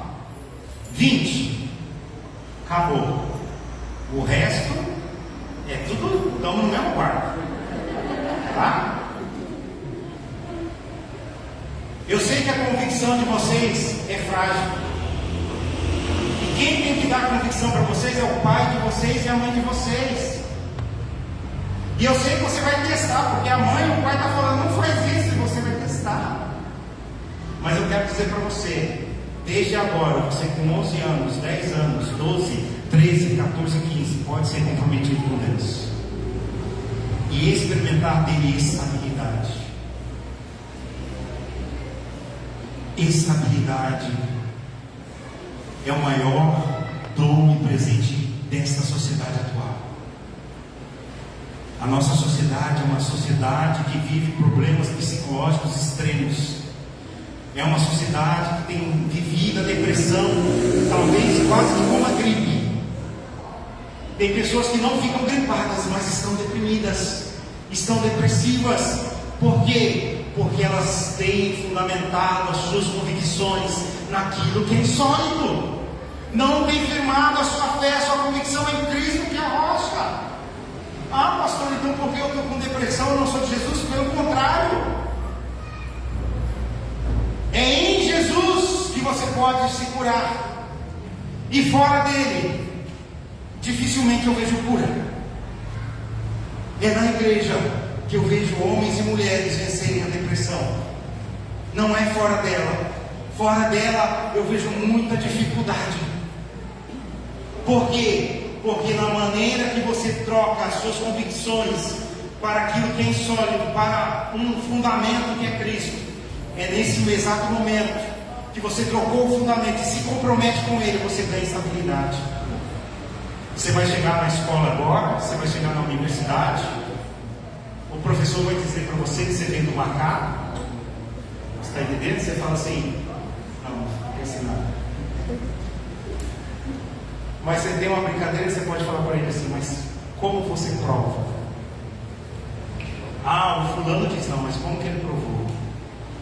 20, acabou. O resto é tudo, estamos no mesmo quarto, tá? Eu sei que a convicção de vocês é frágil. E quem tem que dar convicção para vocês é o pai de vocês e a mãe de vocês. E eu sei que você vai testar, porque a mãe e o pai estão falando, não faz isso, e você vai testar. Mas eu quero dizer para você, desde agora, você com 11 anos, 10 anos, 12, 13, 14, 15, pode ser comprometido com Deus. E experimentar dele estabilidade. Estabilidade é o maior dom e presente desta sociedade atual. A nossa sociedade é uma sociedade que vive problemas psicológicos extremos. É uma sociedade que tem vivido a depressão, talvez quase que como a gripe. Tem pessoas que não ficam gripadas, mas estão deprimidas, estão depressivas. Por quê? Porque elas têm fundamentado as suas convicções naquilo que é insólito. Não têm firmado a sua fé, a sua convicção em Cristo, que é a rocha. Ah, pastor, então por que eu estou com depressão? Eu não sou de Jesus? Pelo contrário. É em Jesus que você pode se curar. E fora dele, dificilmente eu vejo cura. É na igreja que eu vejo homens e mulheres vencerem a depressão. Não é fora dela. Fora dela eu vejo muita dificuldade. Por quê? Porque na maneira que você troca as suas convicções para aquilo que é insólido, para um fundamento que é Cristo, é nesse exato momento que você trocou o fundamento e se compromete com ele, você ganha estabilidade. Você vai chegar na escola agora, você vai chegar na universidade, o professor vai dizer para você que você vem do macaco. Você está entendendo? Você fala assim, não quer ensinar. Mas você tem uma brincadeira, você pode falar para ele assim, mas como você prova? Ah, o fulano diz, não, mas como que ele provou?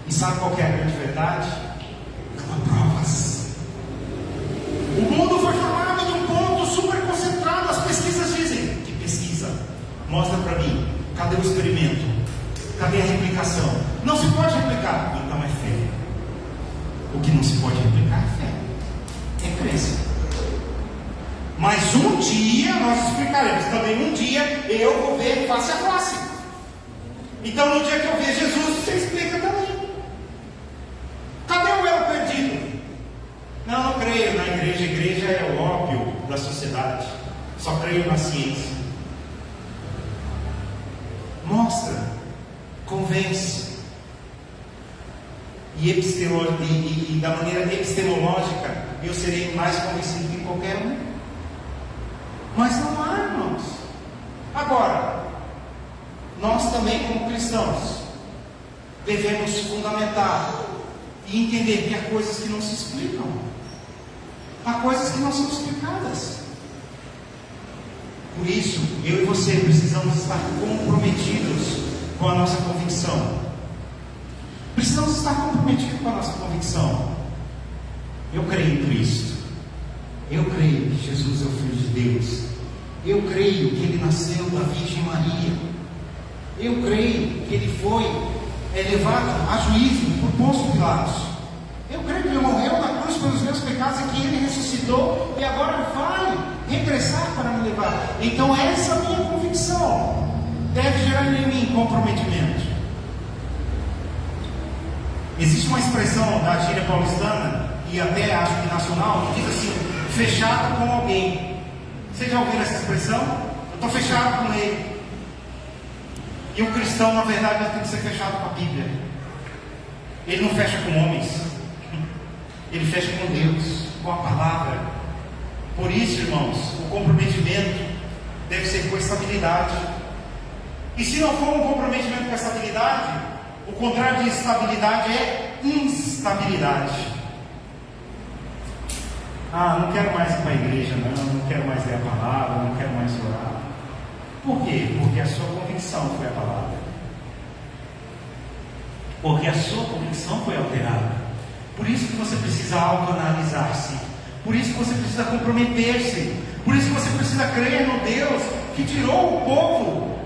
E sabe qual que é a grande verdade? Não há provas. O mundo foi formado de um ponto super concentrado. As pesquisas dizem, que pesquisa? Mostra para mim. Cadê o experimento? Cadê a replicação? Não se pode replicar, então é fé. O que não se pode replicar é fé. É crença. Mas um dia nós explicaremos. Também um dia eu vou ver face a face. Então no dia que eu ver Jesus, você explica também. Cadê o eu perdido? Não creio na igreja. A igreja é o ópio da sociedade. Só creio na ciência. Mostra, convence. E da maneira epistemológica, eu serei mais convencido que qualquer um. Mas não há, irmãos. Agora, nós também, como cristãos, devemos fundamentar e entender que há coisas que não se explicam, há coisas que não são explicadas. Por isso, eu e você precisamos estar comprometidos com a nossa convicção. Precisamos estar comprometidos com a nossa convicção. Eu creio em Cristo. Eu creio que Jesus é o Filho de Deus. Eu creio que Ele nasceu da Virgem Maria. Eu creio que Ele foi levado a juízo por Pôncio Pilatos. Eu creio que Ele morreu na cruz pelos meus pecados e que Ele ressuscitou e agora vai regressar para me levar. Então essa minha convicção deve gerar em mim comprometimento. Existe uma expressão da gíria paulistana e até acho que nacional que diz assim: fechado com alguém. Vocês já ouviram essa expressão? Eu estou fechado com ele. E o cristão, na verdade, ele tem que ser fechado com a Bíblia. Ele não fecha com homens, ele fecha com Deus, com a palavra. Por isso, irmãos, o comprometimento deve ser com estabilidade. E se não for um comprometimento com estabilidade, o contrário de estabilidade é instabilidade. Ah, não quero mais ir para a igreja, não quero mais ler a palavra, não quero mais orar. Por quê? Porque a sua convicção foi abalada. Porque a sua convicção foi alterada. Por isso que você precisa autoanalisar-se. Por isso que você precisa comprometer-se. Por isso que você precisa crer no Deus que tirou o povo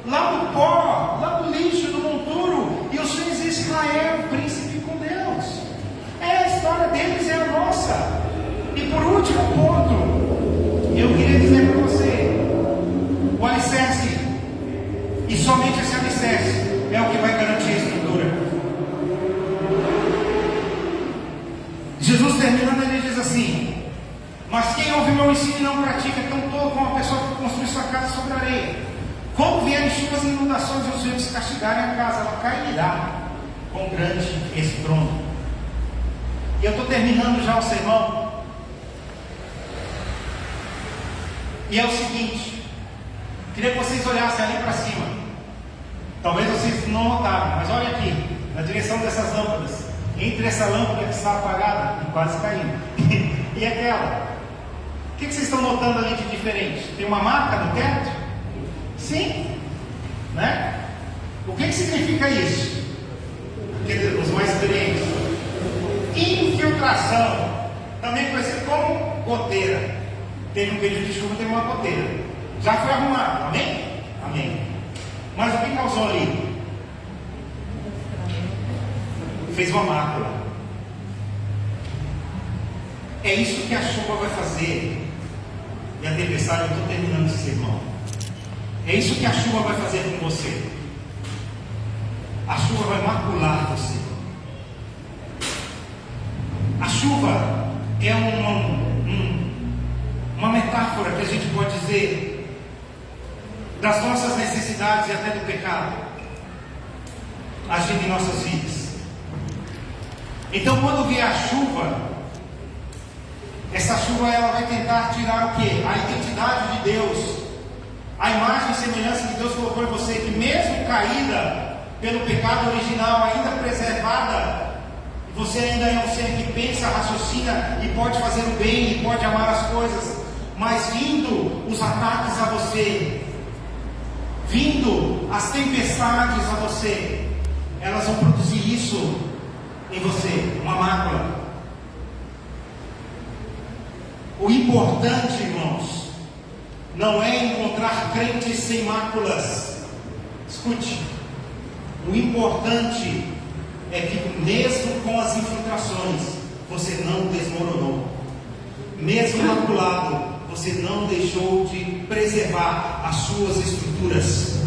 lá do pó, lá do lixo, do monturo, e os fez Israel príncipe com Deus. A história deles é a nossa. E por último ponto, eu queria dizer para você: o alicerce, e somente esse alicerce, é o que vai garantir a estrutura. Jesus terminando, ele diz assim: mas quem ouve o meu ensino e não pratica, tão todo como uma pessoa que construi sua casa sobre a areia. Quando vierem chuvas e inundações e os ventos castigarem a casa, ela cairá com grande estrondo. E eu estou terminando já o sermão. E é o seguinte: queria que vocês olhassem ali para cima. Talvez vocês não notaram, mas olha aqui, na direção dessas lâmpadas. Entre essa lâmpada que está apagada e quase caindo, e aquela. O que vocês estão notando ali de diferente? Tem uma marca no teto? Sim, né? O que significa isso? Os mais experientes: infiltração, também conhecido como goteira. Teve um período de chuva, teve uma goteira. Já foi arrumado, amém? Amém. Mas o que causou ali? Fez uma mácula. É isso que a chuva vai fazer. E a tempestade, eu estou terminando esse sermão. É isso que a chuva vai fazer com você. A chuva vai macular você. A chuva é uma metáfora que a gente pode dizer das nossas necessidades e até do pecado agindo em nossas vidas. Então, quando vier a chuva, essa chuva ela vai tentar tirar o quê? A identidade de Deus, a imagem e semelhança que Deus colocou em você, que mesmo caída pelo pecado original, ainda preservada, você ainda é um ser que pensa, raciocina e pode fazer o bem e pode amar as coisas, mas vindo os ataques a você, vindo as tempestades a você, elas vão produzir isso em você, uma mácula. O importante, irmãos, não é encontrar crentes sem máculas. Escute, o importante é que mesmo com as infiltrações, você não desmoronou. Mesmo maculado, você não deixou de preservar as suas estruturas.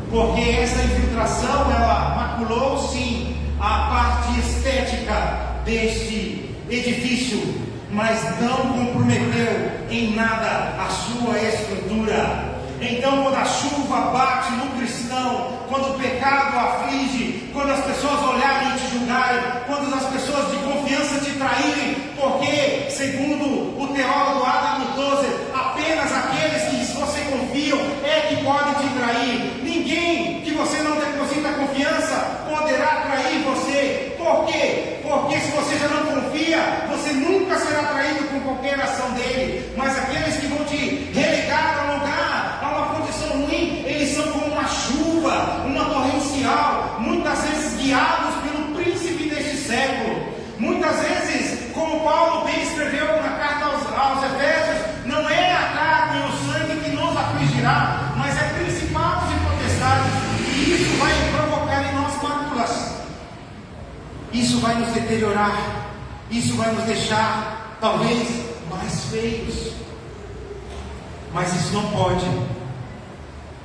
Porque essa infiltração, ela maculou sim a parte estética deste edifício, mas não comprometeu em nada a sua estrutura. Então, quando a chuva bate no cristão, quando o pecado aflige, quando as pessoas olharem e te julgarem, quando as pessoas de confiança te traírem, porque, segundo o teólogo Adam Tozer, apenas aqueles que você confia é que podem te trair. Ninguém que você não deposita confiança poderá trair você. Por quê? Porque se você já não confia, você nunca será traído com qualquer ação dele. Mas aqueles que vão te relegar a um lugar, a uma condição ruim, eles são como uma chuva, uma torrencial, muitas vezes guiados pelo príncipe deste século. Muitas vezes, como Paulo bem escreveu na carta aos Efésios, não é a carne e o sangue que nos afligirá, mas é principados e potestades. E isso vai provocar em nós máculas. Isso vai nos deteriorar. Isso vai nos deixar, talvez, mais feios. Mas isso não pode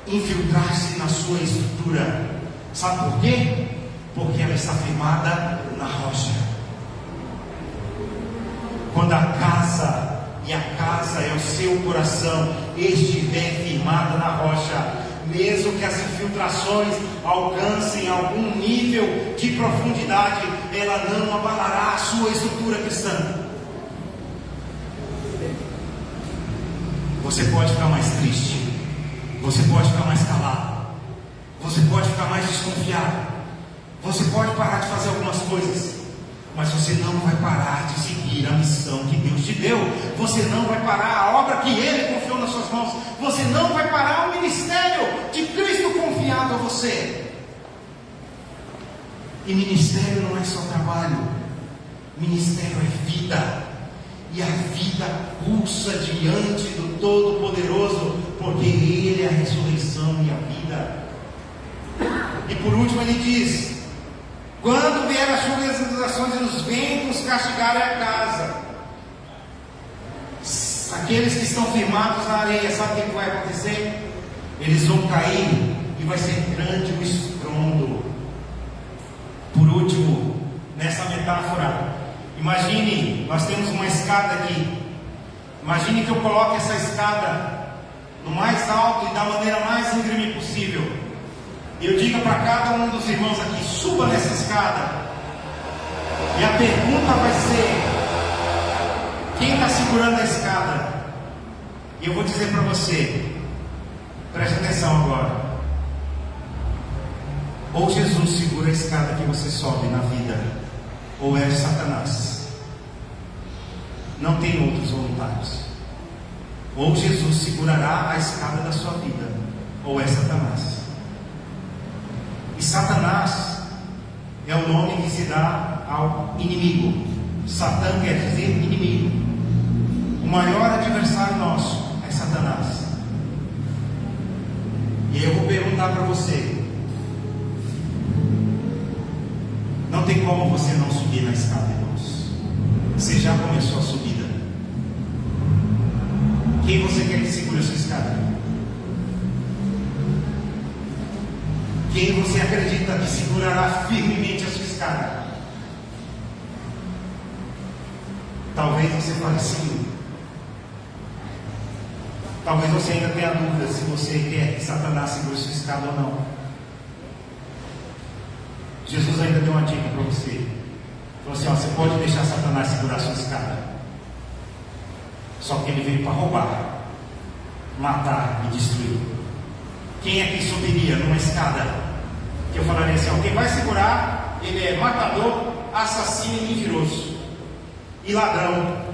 infiltrar-se na sua estrutura. Sabe por quê? Porque ela está firmada na rocha. Quando a casa, e a casa é o seu coração, estiver firmada na rocha, mesmo que as infiltrações alcancem algum nível de profundidade, ela não abalará a sua estrutura cristã. Você pode ficar mais triste, você pode ficar mais calado, você pode ficar mais desconfiado, você pode parar de fazer algumas coisas, mas você não vai parar de seguir a missão que Deus te deu. Você não vai parar a obra que Ele confiou nas suas mãos. Você não vai parar o ministério que Cristo confiou você. E ministério não é só trabalho, ministério é vida, e a vida pulsa diante do Todo-Poderoso, porque Ele é a ressurreição e a vida. E por último ele diz: quando vier as chuvas e as inundações e os ventos castigarem a casa, aqueles que estão firmados na areia, sabe o que vai acontecer? Eles vão cair e vai ser grande o estrondo. Por último, nessa metáfora, imagine, nós temos uma escada aqui. Imagine que eu coloque essa escada no mais alto e da maneira mais íngreme possível. E eu diga para cada um dos irmãos aqui: suba nessa escada. E a pergunta vai ser: quem está segurando a escada? E eu vou dizer para você, preste atenção agora. Ou Jesus segura a escada que você sobe na vida, ou é Satanás. Não tem outros voluntários. Ou Jesus segurará a escada da sua vida, ou é Satanás. E Satanás é o nome que se dá ao inimigo. Satã quer dizer inimigo. O maior adversário nosso é Satanás. E eu vou perguntar para você: não tem como você não subir na escada, irmãos. Você já começou a subida. Quem você quer que segure a sua escada? Quem você acredita que segurará firmemente a sua escada? Talvez você fale sim. Talvez você ainda tenha dúvida se você quer que Satanás segure a sua escada ou não. Jesus ainda deu uma dica para você. Ele falou assim: ó, você pode deixar Satanás segurar a sua escada, só que ele veio para roubar, matar e destruir. Quem aqui subiria numa escada que eu falaria assim: ó, quem vai segurar, ele é matador, assassino e mentiroso e ladrão.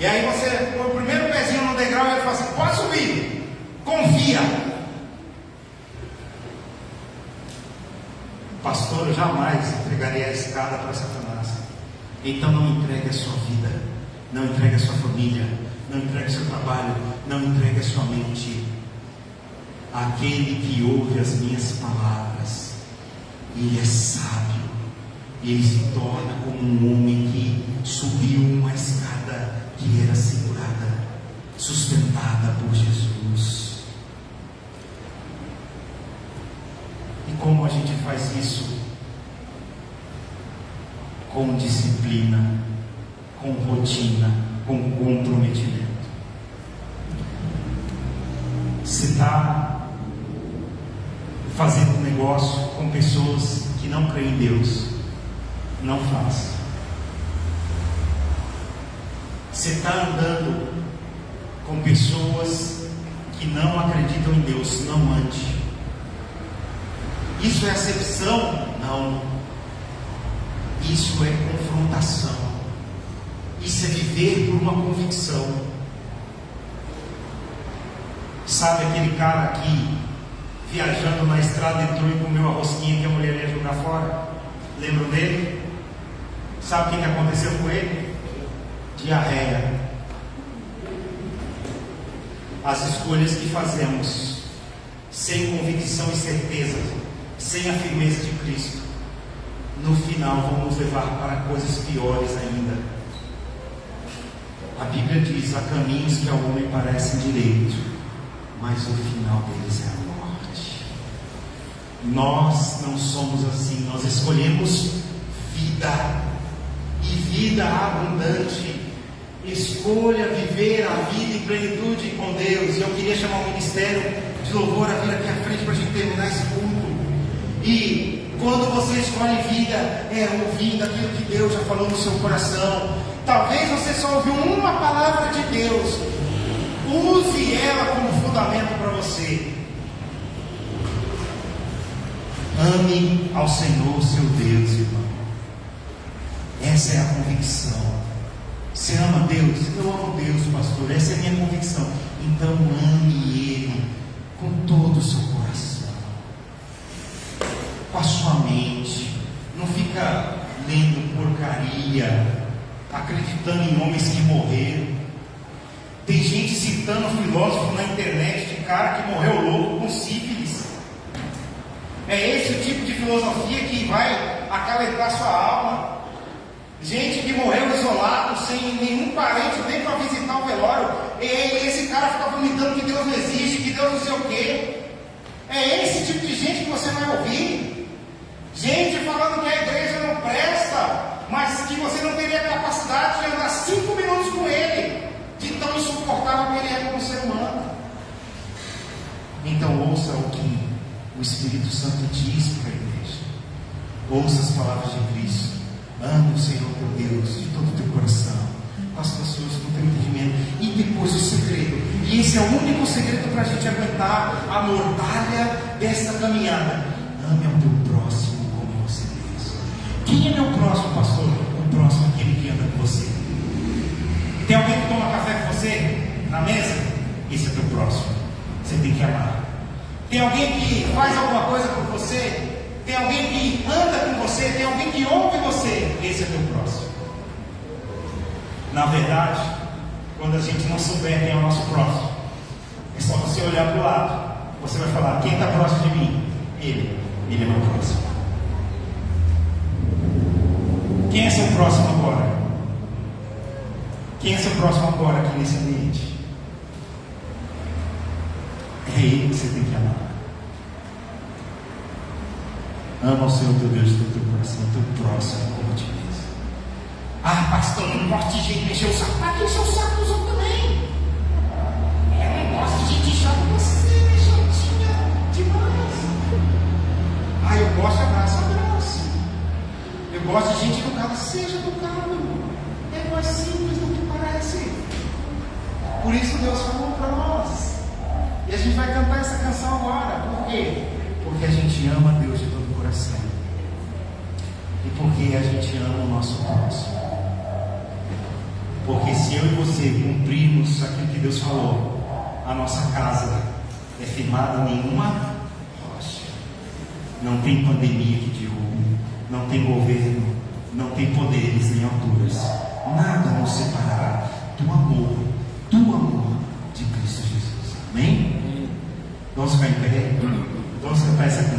E aí você põe o primeiro pezinho no degrau e ele fala assim: pode subir, confia. Pastor, eu jamais entregaria a escada para Satanás. Então não entregue a sua vida, não entregue a sua família, não entregue o seu trabalho, não entregue a sua mente. Aquele que ouve as minhas palavras, ele é sábio, ele se torna como um homem que subiu uma escada que era segurada, sustentada por Jesus. E como a gente faz isso? Com disciplina, com rotina, com comprometimento. Você está fazendo um negócio com pessoas que não creem em Deus? Não faça. Você está andando com pessoas que não acreditam em Deus? Não ande. Isso é acepção? Não. Isso é confrontação. Isso é viver por uma convicção. Sabe aquele cara aqui, viajando na estrada, entrou e comeu a rosquinha que a mulher ia jogar fora? Lembram dele? Sabe o que aconteceu com ele? Diarreia. As escolhas que fazemos sem convicção e certeza, sem a firmeza de Cristo, no final vão nos levar para coisas piores ainda. A Bíblia diz: há caminhos que ao homem parecem direitos, mas o final deles é a morte. Nós não somos assim. Nós escolhemos vida, e vida abundante. Escolha viver a vida em plenitude com Deus. E eu queria chamar o ministério de louvor a vir aqui à frente para a gente terminar esse culto. E quando você escolhe vida, é ouvindo aquilo que Deus já falou no seu coração. Talvez você só ouviu uma palavra de Deus. Use ela como fundamento para você. Ame ao Senhor seu Deus, irmão. Essa é a convicção. Você ama Deus? Eu amo Deus, pastor. Essa é a minha convicção. Então ame Ele com todo o seu coração. Maria, acreditando em homens que morreram. Tem gente citando filósofo na internet de cara que morreu louco com sífilis. É esse o tipo de filosofia que vai acalentar sua alma. Gente que morreu isolado, sem nenhum parente nem para visitar o velório. E esse cara fica vomitando que Deus não existe, que Deus não sei o quê. É esse tipo de gente que você vai ouvir. Gente falando que a igreja não presta, mas que você não teria capacidade de andar 5 minutos com ele, de tão insuportável que ele é como ser humano. Então ouça o que o Espírito Santo diz para a igreja. Ouça as palavras de Cristo. Ame o Senhor teu Deus de todo o teu coração, com as pessoas, com o teu entendimento. E depois o segredo, e esse é o único segredo para a gente aguentar a mortalha dessa caminhada: ame ao teu próximo como você mesmo. Quem é meu próximo, pastor? O próximo é aquele que anda com você. Tem alguém que toma café com você na mesa? Esse é teu próximo. Você tem que amar. Tem alguém que faz alguma coisa por você? Tem alguém que anda com você? Tem alguém que ouve você? Esse é teu próximo. Na verdade, quando a gente não souber quem é o nosso próximo, é só você olhar para o lado. Você vai falar: quem está próximo de mim? Ele é meu próximo. Quem é seu próximo agora? Quem é seu próximo agora aqui nesse ambiente? É ele que você tem que amar. Ama o Senhor teu Deus de todo o teu coração, teu próximo como te mesmo. Ah, pastor, eu não gosto de gente mexer o saco. Para que encher o saco dos outros também? Eu não gosto de gente chata. Você é chatinha demais. Ah, eu gosto de abraço. Eu gosto de gente educada. Seja educado. É mais simples do que parece. Por isso Deus falou para nós. E a gente vai cantar essa canção agora. Por quê? Porque a gente ama Deus de todo o coração. E porque a gente ama o nosso próximo. Porque se eu e você cumprirmos aquilo que Deus falou, a nossa casa é firmada em nenhuma rocha. Não tem pandemia que derrube, não tem governo, não tem poderes nem alturas. Nada nos separará do amor de Cristo Jesus. Amém? Vamos ficar em pé? Vamos cantar essa canção.